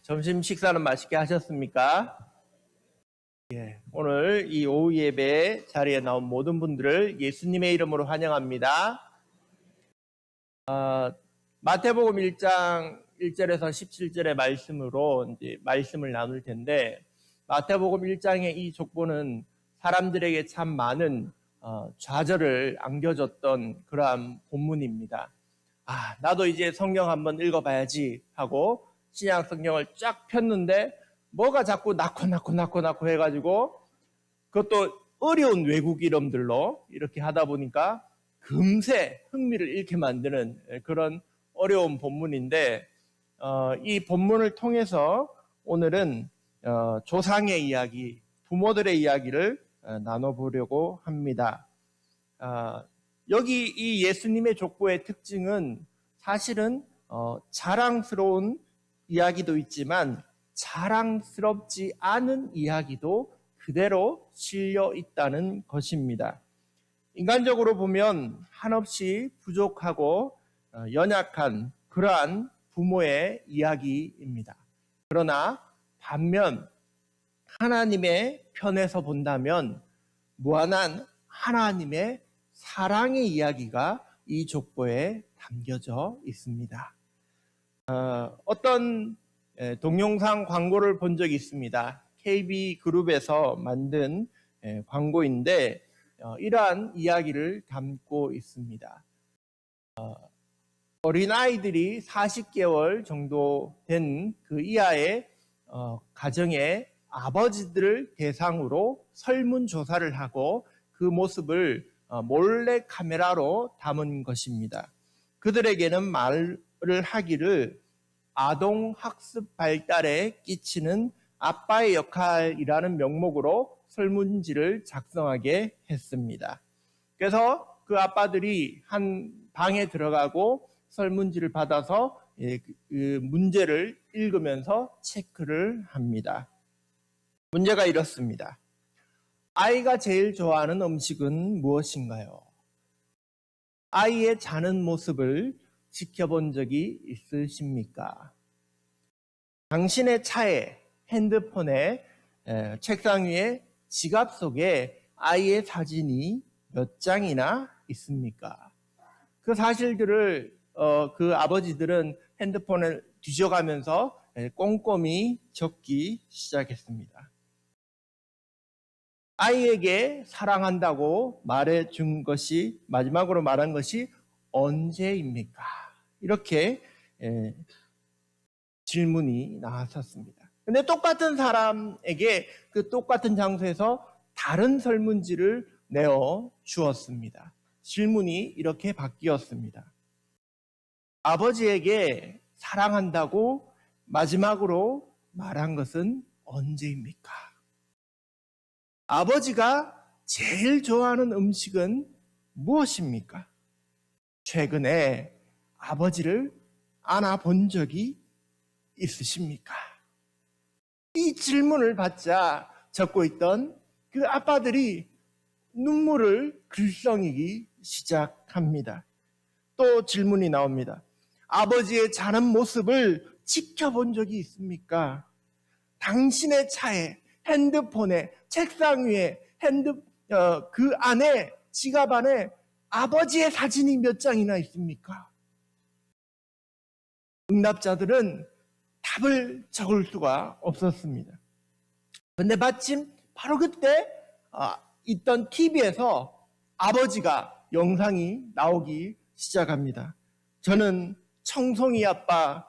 점심 식사는 맛있게 하셨습니까? 오늘 이 오후 예배 자리에 나온 모든 분들을 예수님의 이름으로 환영합니다. 마태복음 1장 1절에서 17절의 말씀으로 이제 말씀을 나눌 텐데, 마태복음 1장의 이 족보는 사람들에게 참 많은 좌절을 안겨줬던 그러한 본문입니다. 나도 이제 성경 한번 읽어봐야지 하고 신약 성경을 쫙 폈는데 뭐가 자꾸 낳고 해가지고, 그것도 어려운 외국 이름들로 이렇게 하다 보니까 금세 흥미를 잃게 만드는 그런 어려운 본문인데, 이 본문을 통해서 오늘은 조상의 이야기, 부모들의 이야기를 나눠보려고 합니다. 여기 이 예수님의 족보의 특징은 사실은 자랑스러운 이야기도 있지만 자랑스럽지 않은 이야기도 그대로 실려 있다는 것입니다. 인간적으로 보면 한없이 부족하고 연약한 그러한 부모의 이야기입니다. 그러나 반면 하나님의 편에서 본다면 무한한 하나님의 사랑의 이야기가 이 족보에 담겨져 있습니다. 어떤 동영상 광고를 본 적이 있습니다. KB그룹에서 만든 광고인데 이러한 이야기를 담고 있습니다. 어린아이들이 40개월 정도 된 그 이하의 가정의 아버지들을 대상으로 설문조사를 하고 그 모습을 몰래 카메라로 담은 것입니다. 그들에게는 말을 하기를 아동 학습 발달에 끼치는 아빠의 역할이라는 명목으로 설문지를 작성하게 했습니다. 그래서 그 아빠들이 한 방에 들어가고 설문지를 받아서 그 문제를 읽으면서 체크를 합니다. 문제가 이렇습니다. 아이가 제일 좋아하는 음식은 무엇인가요? 아이의 자는 모습을 지켜본 적이 있으십니까? 당신의 차에, 핸드폰에, 책상 위에, 지갑 속에 아이의 사진이 몇 장이나 있습니까? 그 사실들을 그 아버지들은 핸드폰을 뒤져가면서 꼼꼼히 적기 시작했습니다. 아이에게 사랑한다고 말해준 것이, 마지막으로 말한 것이 언제입니까? 이렇게 질문이 나왔었습니다. 근데 똑같은 사람에게 그 똑같은 장소에서 다른 설문지를 내어 주었습니다. 질문이 이렇게 바뀌었습니다. 아버지에게 사랑한다고 마지막으로 말한 것은 언제입니까? 아버지가 제일 좋아하는 음식은 무엇입니까? 최근에 아버지를 안아본 적이 있으십니까? 이 질문을 받자 적고 있던 그 아빠들이 눈물을 글썽이기 시작합니다. 또 질문이 나옵니다. 아버지의 자는 모습을 지켜본 적이 있습니까? 당신의 차에, 핸드폰에, 책상 위에, 그 안에, 지갑 안에 아버지의 사진이 몇 장이나 있습니까? 응답자들은 답을 적을 수가 없었습니다. 그런데 마침 바로 그때 있던 TV에서 아버지가 영상이 나오기 시작합니다. 저는 청송이 아빠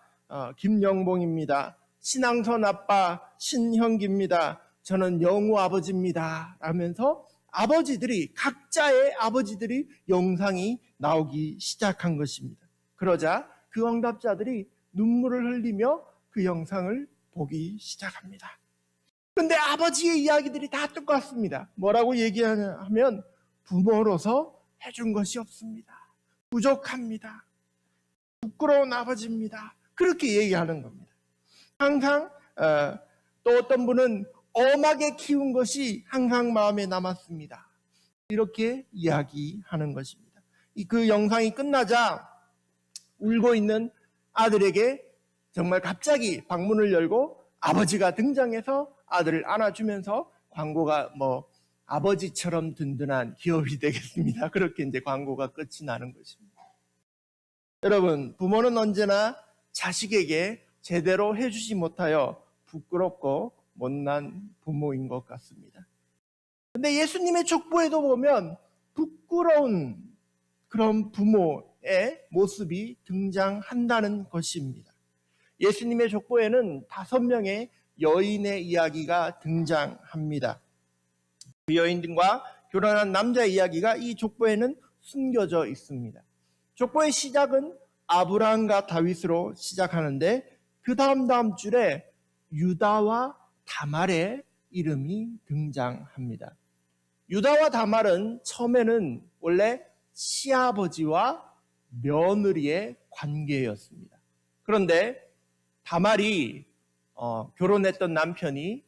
김영봉입니다. 신앙선 아빠 신형기입니다. 저는 영우 아버지입니다. 라면서 아버지들이, 각자의 아버지들이 영상이 나오기 시작한 것입니다. 그러자 그 응답자들이 눈물을 흘리며 그 영상을 보기 시작합니다. 그런데 아버지의 이야기들이 다 똑같습니다. 뭐라고 얘기하냐면 부모로서 해준 것이 없습니다. 부족합니다. 부끄러운 아버지입니다. 그렇게 얘기하는 겁니다. 항상 또 어떤 분은 엄하게 키운 것이 항상 마음에 남았습니다. 이렇게 이야기하는 것입니다. 그 영상이 끝나자 울고 있는 아들에게 정말 갑자기 방문을 열고 아버지가 등장해서 아들을 안아주면서 광고가 아버지처럼 든든한 기업이 되겠습니다. 그렇게 이제 광고가 끝이 나는 것입니다. 여러분, 부모는 언제나 자식에게 제대로 해주지 못하여 부끄럽고 못난 부모인 것 같습니다. 근데 예수님의 족보에도 보면 부끄러운 그런 부모의 모습이 등장한다는 것입니다. 예수님의 족보에는 5명의 여인의 이야기가 등장합니다. 그 여인들과 결혼한 남자의 이야기가 이 족보에는 숨겨져 있습니다. 족보의 시작은 아브라함과 다윗으로 시작하는데 그 다음 줄에 유다와 다말의 이름이 등장합니다. 유다와 다말은 처음에는 원래 시아버지와 며느리의 관계였습니다. 그런데 다말이 결혼했던 남편이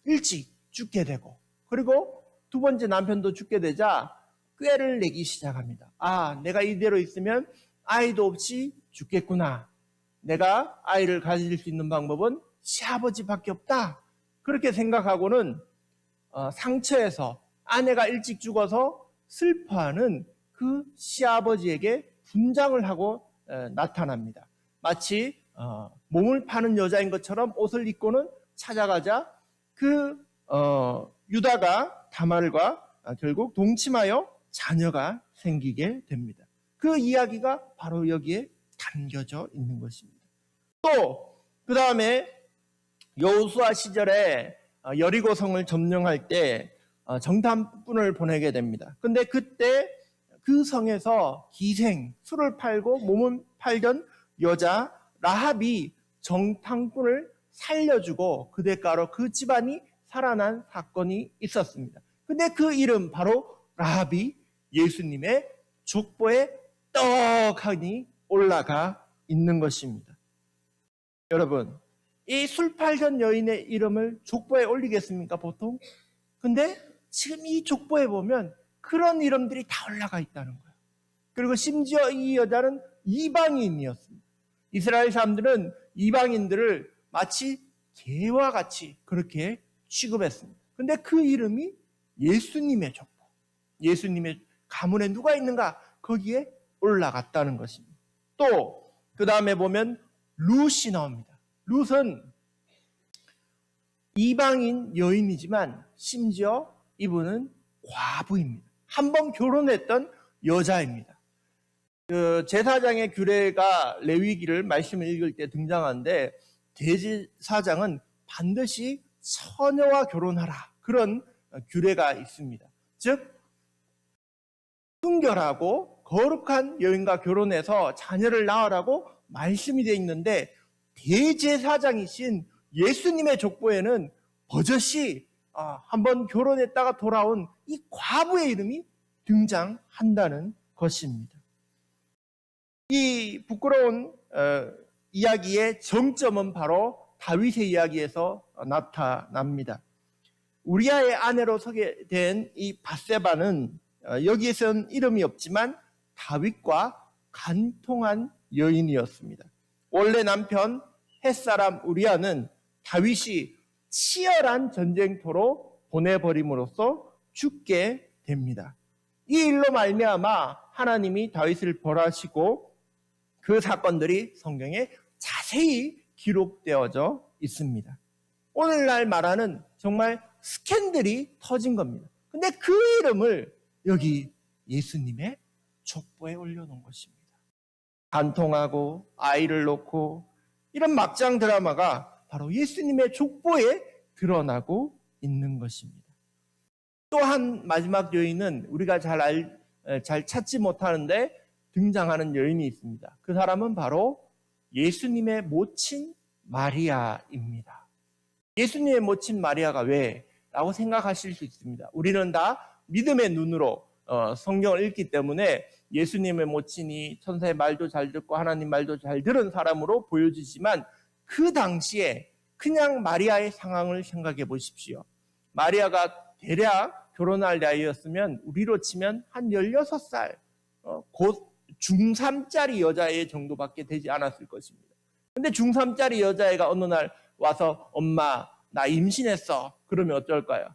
일찍 죽게 되고 그리고 두 번째 남편도 죽게 되자 꾀를 내기 시작합니다. 내가 이대로 있으면 아이도 없이 죽겠구나. 내가 아이를 가질 수 있는 방법은 시아버지밖에 없다. 그렇게 생각하고는 상처에서 아내가 일찍 죽어서 슬퍼하는 그 시아버지에게 분장을 하고 나타납니다. 마치 몸을 파는 여자인 것처럼 옷을 입고는 찾아가자 그 유다가 다말과 결국 동침하여 자녀가 생기게 됩니다. 그 이야기가 바로 여기에 담겨져 있는 것입니다. 또 그 다음에 여호수아 시절에 여리고성을 점령할 때 정탐꾼을 보내게 됩니다. 근데 그때 그 성에서 기생, 술을 팔고 몸을 팔던 여자 라합이 정탐꾼을 살려주고 그 대가로 그 집안이 살아난 사건이 있었습니다. 근데 그 이름 바로 라합이 예수님의 족보에 떡하니 올라가 있는 것입니다. 여러분, 이 술 팔던 여인의 이름을 족보에 올리겠습니까, 보통? 근데 지금 이 족보에 보면 그런 이름들이 다 올라가 있다는 거예요. 그리고 심지어 이 여자는 이방인이었습니다. 이스라엘 사람들은 이방인들을 마치 개와 같이 그렇게 취급했습니다. 근데 그 이름이 예수님의 족보, 예수님의 가문에 누가 있는가 거기에 올라갔다는 것입니다. 또 그 다음에 보면 룻이 나옵니다. 룻은 이방인 여인이지만 심지어 이분은 과부입니다. 한 번 결혼했던 여자입니다. 그 제사장의 규례가 레위기를 말씀을 읽을 때 등장하는데 대제사장은 반드시 처녀와 결혼하라 그런 규례가 있습니다. 즉 순결하고 거룩한 여인과 결혼해서 자녀를 낳으라고 말씀이 되어 있는데 대제사장이신 예수님의 족보에는 버젓이 한번 결혼했다가 돌아온 이 과부의 이름이 등장한다는 것입니다. 이 부끄러운 이야기의 정점은 바로 다윗의 이야기에서 나타납니다. 우리아의 아내로 소개된 이 밧세바는 여기에서는 이름이 없지만 다윗과 간통한 여인이었습니다. 원래 남편 햇사람 우리아는 다윗이 치열한 전쟁터로 보내버림으로써 죽게 됩니다. 이 일로 말미암아 하나님이 다윗을 벌하시고 그 사건들이 성경에 자세히 기록되어져 있습니다. 오늘날 말하는 정말 스캔들이 터진 겁니다. 근데 그 이름을 여기 예수님의 족보에 올려놓은 것입니다. 간통하고 아이를 놓고 이런 막장 드라마가 바로 예수님의 족보에 드러나고 있는 것입니다. 또 한 마지막 여인은 우리가 잘 찾지 못하는데 등장하는 여인이 있습니다. 그 사람은 바로 예수님의 모친 마리아입니다. 예수님의 모친 마리아가 왜? 라고 생각하실 수 있습니다. 우리는 다 믿음의 눈으로 성경을 읽기 때문에 예수님의 모친이 천사의 말도 잘 듣고 하나님 말도 잘 들은 사람으로 보여지지만 그 당시에 그냥 마리아의 상황을 생각해 보십시오. 마리아가 대략 결혼할 나이였으면 우리로 치면 한 16살 곧 중3짜리 여자의 정도밖에 되지 않았을 것입니다. 근데 중3짜리 여자애가 어느 날 와서 엄마 나 임신했어. 그러면 어떨까요?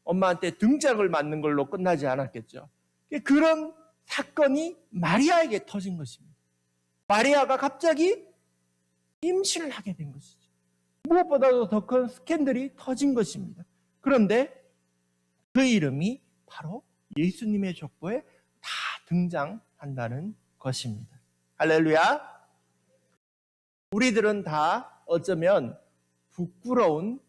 엄마한테 등짝을 맞는 걸로 끝나지 않았겠죠. 그런 사건이 마리아에게 터진 것입니다. 마리아가 갑자기 임신을 하게 된 것이죠. 무엇보다도 더 큰 스캔들이 터진 것입니다. 그런데 그 이름이 바로 예수님의 족보에 다 등장한다는 것입니다. 할렐루야. 우리들은 다 어쩌면 부끄러운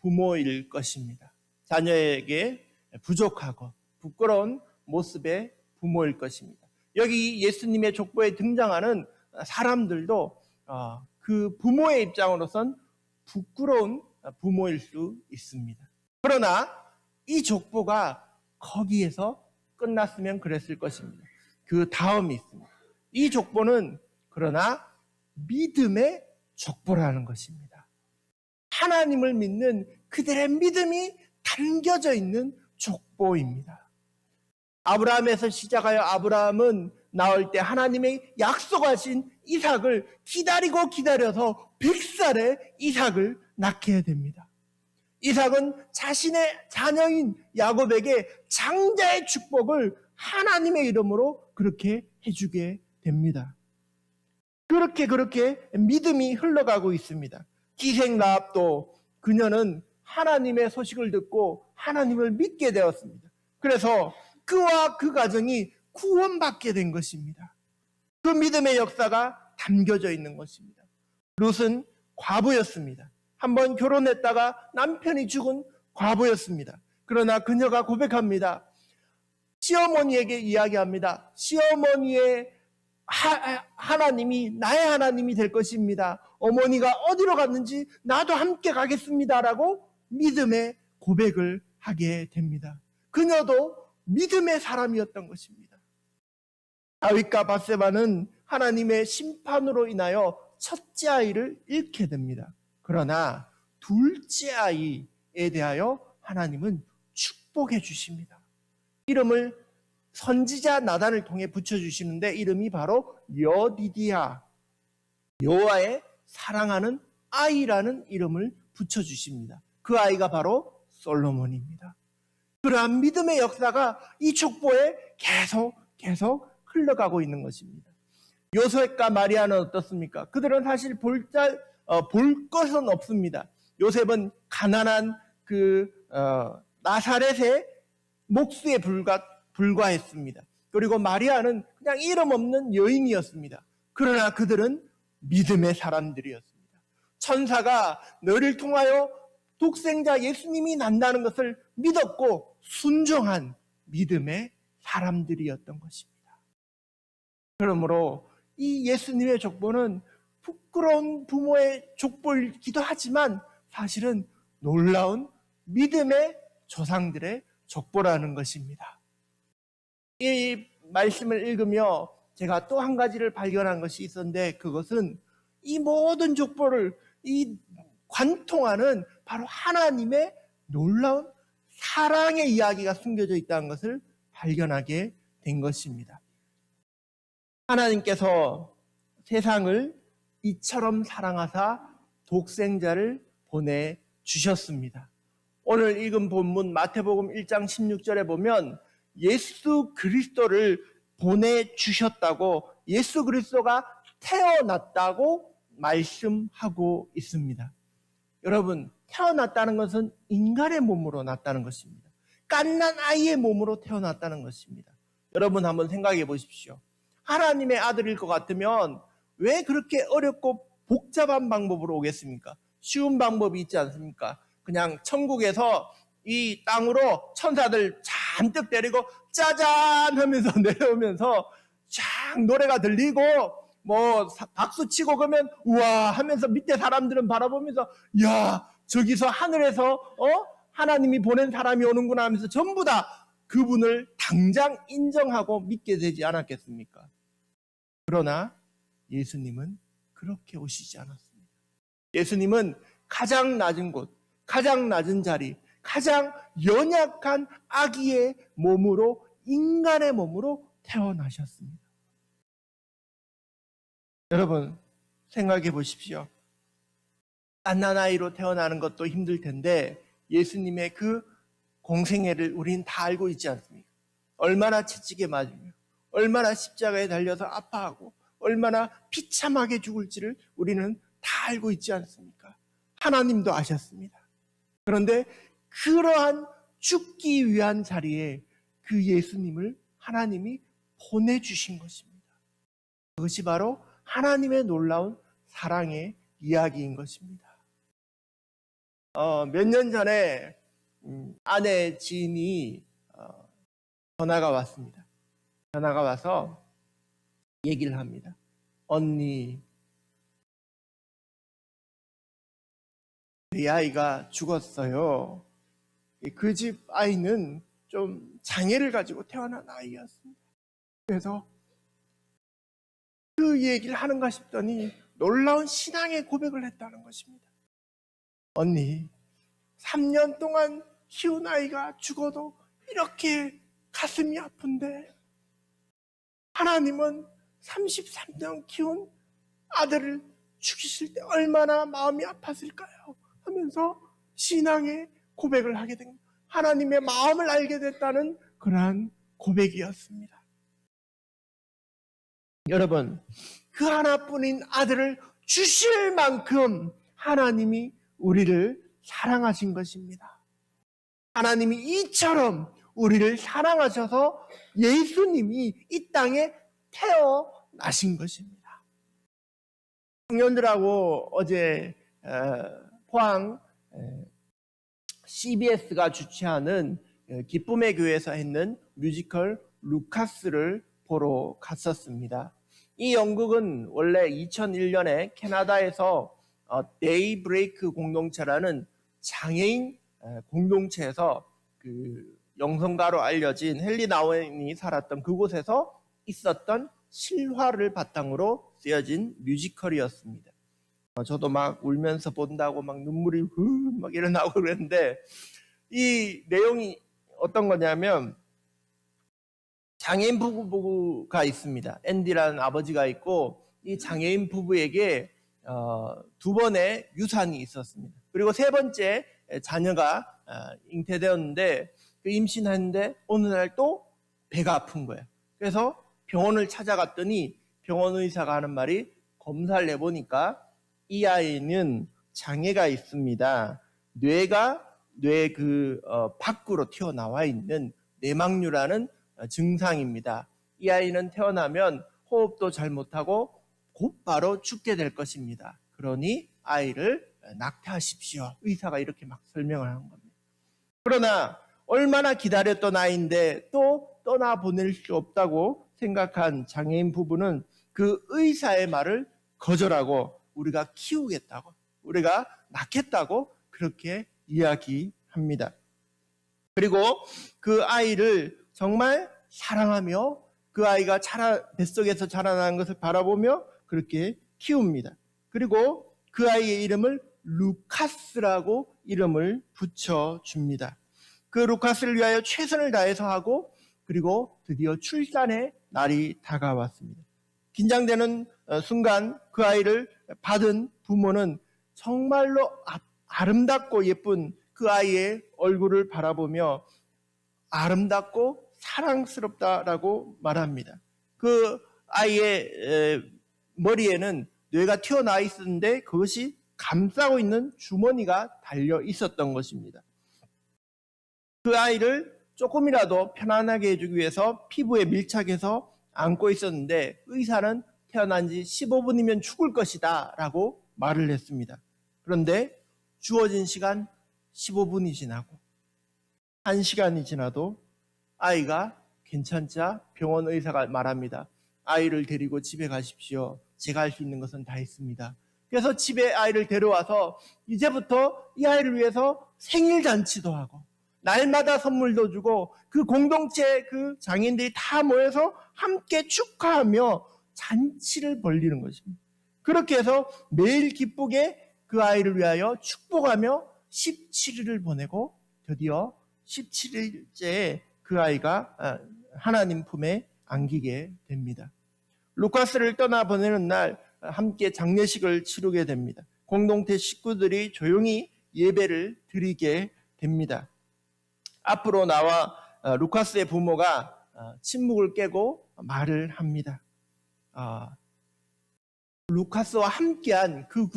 부모일 것입니다. 자녀에게 부족하고 부끄러운 모습의 부모일 것입니다. 여기 예수님의 족보에 등장하는 사람들도 그 부모의 입장으로선 부끄러운 부모일 수 있습니다. 그러나 이 족보가 거기에서 끝났으면 그랬을 것입니다. 그 다음이 있습니다. 이 족보는 그러나 믿음의 족보라는 것입니다. 하나님을 믿는 그들의 믿음이 담겨져 있는 족보입니다. 아브라함에서 시작하여 아브라함은 나올 때 하나님의 약속하신 이삭을 기다리고 기다려서 100살에 이삭을 낳게 됩니다. 이삭은 자신의 자녀인 야곱에게 장자의 축복을 하나님의 이름으로 그렇게 해주게 됩니다. 그렇게 믿음이 흘러가고 있습니다. 기생 라합도 그녀는 하나님의 소식을 듣고 하나님을 믿게 되었습니다. 그래서 그와 그 가정이 구원받게 된 것입니다. 그 믿음의 역사가 담겨져 있는 것입니다. 룻은 과부였습니다. 한번 결혼했다가 남편이 죽은 과부였습니다. 그러나 그녀가 고백합니다. 시어머니에게 이야기합니다. 시어머니의 하나님이 나의 하나님이 될 것입니다. 어머니가 어디로 갔는지 나도 함께 가겠습니다라고 믿음의 고백을 하게 됩니다. 그녀도 믿음의 사람이었던 것입니다. 다윗과 밧세바는 하나님의 심판으로 인하여 첫째 아이를 잃게 됩니다. 그러나 둘째 아이에 대하여 하나님은 축복해 주십니다. 이름을 선지자 나단을 통해 붙여주시는데 이름이 바로 여디디아, 여호와의 사랑하는 아이라는 이름을 붙여주십니다. 그 아이가 바로 솔로몬입니다. 그러한 믿음의 역사가 이 족보에 계속 흘러가고 있는 것입니다. 요셉과 마리아는 어떻습니까? 그들은 사실 볼 것은 없습니다. 요셉은 가난한 나사렛의 목수에 불과했습니다. 그리고 마리아는 그냥 이름 없는 여인이었습니다. 그러나 그들은 믿음의 사람들이었습니다. 천사가 너를 통하여 독생자 예수님이 난다는 것을 믿었고 순종한 믿음의 사람들이었던 것입니다. 그러므로 이 예수님의 족보는 부끄러운 부모의 족보이기도 하지만 사실은 놀라운 믿음의 조상들의 족보라는 것입니다. 이 말씀을 읽으며 제가 또 한 가지를 발견한 것이 있었는데 그것은 이 모든 족보를 관통하는 바로 하나님의 놀라운 사랑의 이야기가 숨겨져 있다는 것을 발견하게 된 것입니다. 하나님께서 세상을 이처럼 사랑하사 독생자를 보내주셨습니다. 오늘 읽은 본문 마태복음 1장 16절에 보면 예수 그리스도를 보내주셨다고, 예수 그리스도가 태어났다고 말씀하고 있습니다. 여러분, 태어났다는 것은 인간의 몸으로 났다는 것입니다. 갓난 아이의 몸으로 태어났다는 것입니다. 여러분 한번 생각해 보십시오. 하나님의 아들일 것 같으면 왜 그렇게 어렵고 복잡한 방법으로 오겠습니까? 쉬운 방법이 있지 않습니까? 그냥 천국에서 이 땅으로 천사들 잔뜩 데리고 짜잔 하면서 내려오면서 쫙 노래가 들리고 뭐 박수 치고 그러면 우와 하면서 밑에 사람들은 바라보면서 야 저기서 하늘에서 하나님이 보낸 사람이 오는구나 하면서 전부 다 그분을 당장 인정하고 믿게 되지 않았겠습니까? 그러나 예수님은 그렇게 오시지 않았습니다. 예수님은 가장 낮은 곳, 가장 낮은 자리, 가장 연약한 아기의 몸으로, 인간의 몸으로 태어나셨습니다. 여러분, 생각해 보십시오. 갓난아이로 태어나는 것도 힘들 텐데 예수님의 그 공생애를 우린 다 알고 있지 않습니까? 얼마나 채찍에 맞으며 얼마나 십자가에 달려서 아파하고 얼마나 비참하게 죽을지를 우리는 다 알고 있지 않습니까? 하나님도 아셨습니다. 그런데 그러한 죽기 위한 자리에 그 예수님을 하나님이 보내주신 것입니다. 그것이 바로 하나님의 놀라운 사랑의 이야기인 것입니다. 몇 년 전에 아내 지인이 전화가 왔습니다. 전화가 와서 얘기를 합니다. 언니, 내 아이가 죽었어요. 그 집 아이는 좀 장애를 가지고 태어난 아이였습니다. 그래서 그 얘기를 하는가 싶더니 놀라운 신앙의 고백을 했다는 것입니다. 언니, 3년 동안 키운 아이가 죽어도 이렇게 가슴이 아픈데 하나님은 33년 키운 아들을 죽이실 때 얼마나 마음이 아팠을까요? 하면서 신앙의 고백을 하게 된 하나님의 마음을 알게 됐다는 그러한 고백이었습니다. 여러분, 그 하나뿐인 아들을 주실 만큼 하나님이 우리를 사랑하신 것입니다. 하나님이 이처럼 우리를 사랑하셔서 예수님이 이 땅에 태어나신 것입니다. 청년들하고 어제 포항 CBS가 주최하는 기쁨의 교회에서 했는 뮤지컬 루카스를 보러 갔었습니다. 이 연극은 원래 2001년에 캐나다에서 데이브레이크 공동체라는 장애인 공동체에서 그 영성가로 알려진 헨리 나우엔이 살았던 그곳에서 있었던 실화를 바탕으로 쓰여진 뮤지컬이었습니다. 저도 막 울면서 본다고 막 눈물이 막 일어나고 그랬는데 이 내용이 어떤 거냐면 장애인 부부가 있습니다. 앤디라는 아버지가 있고 이 장애인 부부에게 2번의 유산이 있었습니다. 그리고 3번째 자녀가 잉태되었는데 그 임신하는데 어느 날 또 배가 아픈 거예요. 그래서 병원을 찾아갔더니 병원 의사가 하는 말이 검사를 해보니까 이 아이는 장애가 있습니다. 뇌가 뇌 밖으로 튀어나와 있는 뇌막류라는 증상입니다. 이 아이는 태어나면 호흡도 잘 못하고 곧바로 죽게 될 것입니다. 그러니 아이를 낙태하십시오. 의사가 이렇게 막 설명을 하는 겁니다. 그러나 얼마나 기다렸던 아이인데 또 떠나보낼 수 없다고 생각한 장애인 부부는 그 의사의 말을 거절하고 우리가 키우겠다고, 우리가 낳겠다고 그렇게 이야기합니다. 그리고 그 아이를 정말 사랑하며 그 아이가 뱃속에서 자라나는 것을 바라보며 그렇게 키웁니다. 그리고 그 아이의 이름을 루카스라고 이름을 붙여줍니다. 그 루카스를 위하여 최선을 다해서 하고 그리고 드디어 출산의 날이 다가왔습니다. 긴장되는 순간 그 아이를 받은 부모는 정말로 아름답고 예쁜 그 아이의 얼굴을 바라보며 아름답고 사랑스럽다라고 말합니다. 그 아이의 머리에는 뇌가 튀어나와 있었는데 그것이 감싸고 있는 주머니가 달려 있었던 것입니다. 그 아이를 조금이라도 편안하게 해주기 위해서 피부에 밀착해서 안고 있었는데 의사는 태어난 지 15분이면 죽을 것이다 라고 말을 했습니다. 그런데 주어진 시간 15분이 지나고 1시간이 지나도 아이가 괜찮자 병원 의사가 말합니다. 아이를 데리고 집에 가십시오. 제가 할 수 있는 것은 다 했습니다. 그래서 집에 아이를 데려와서 이제부터 이 아이를 위해서 생일잔치도 하고 날마다 선물도 주고 그 공동체 그 장인들이 다 모여서 함께 축하하며 잔치를 벌리는 것입니다. 그렇게 해서 매일 기쁘게 그 아이를 위하여 축복하며 17일을 보내고 드디어 17일째에 그 아이가 하나님 품에 안기게 됩니다. 루카스를 떠나보내는 날 함께 장례식을 치르게 됩니다. 공동체 식구들이 조용히 예배를 드리게 됩니다. 앞으로 나와 루카스의 부모가 침묵을 깨고 말을 합니다. 루카스와 함께한 그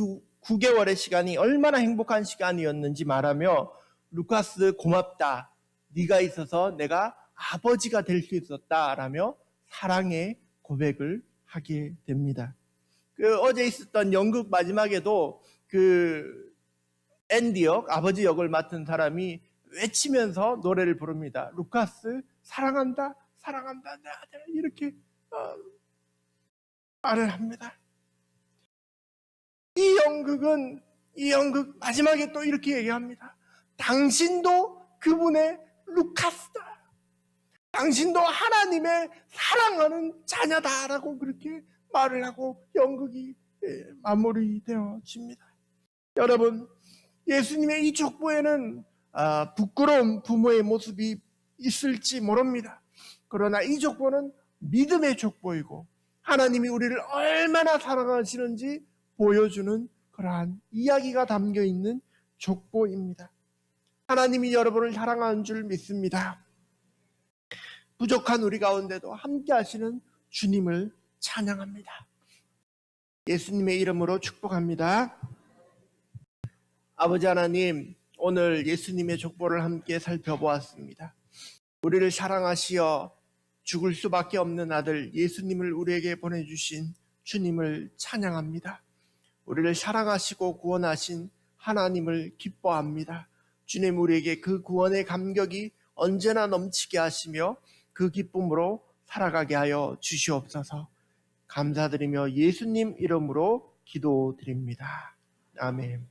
9개월의 시간이 얼마나 행복한 시간이었는지 말하며 루카스 고맙다. 네가 있어서 내가 아버지가 될 수 있었다. 라며 사랑의 고백을 하게 됩니다. 어제 있었던 연극 마지막에도 앤디 역, 아버지 역을 맡은 사람이 외치면서 노래를 부릅니다. 루카스 사랑한다, 사랑한다, 내 아들 이렇게 말을 합니다. 이 연극 마지막에 또 이렇게 얘기합니다. 당신도 그분의 루카스다. 당신도 하나님의 사랑하는 자녀다라고 그렇게 말을 하고 연극이 마무리되어집니다. 여러분, 예수님의 이 족보에는 부끄러운 부모의 모습이 있을지 모릅니다. 그러나 이 족보는 믿음의 족보이고 하나님이 우리를 얼마나 사랑하시는지 보여주는 그러한 이야기가 담겨있는 족보입니다. 하나님이 여러분을 사랑하는 줄 믿습니다. 부족한 우리 가운데도 함께 하시는 주님을 찬양합니다. 예수님의 이름으로 축복합니다. 아버지 하나님, 오늘 예수님의 족보를 함께 살펴보았습니다. 우리를 사랑하시어 죽을 수밖에 없는 아들 예수님을 우리에게 보내주신 주님을 찬양합니다. 우리를 사랑하시고 구원하신 하나님을 기뻐합니다. 주님, 우리에게 그 구원의 감격이 언제나 넘치게 하시며 그 기쁨으로 살아가게 하여 주시옵소서. 감사드리며 예수님 이름으로 기도드립니다. 아멘.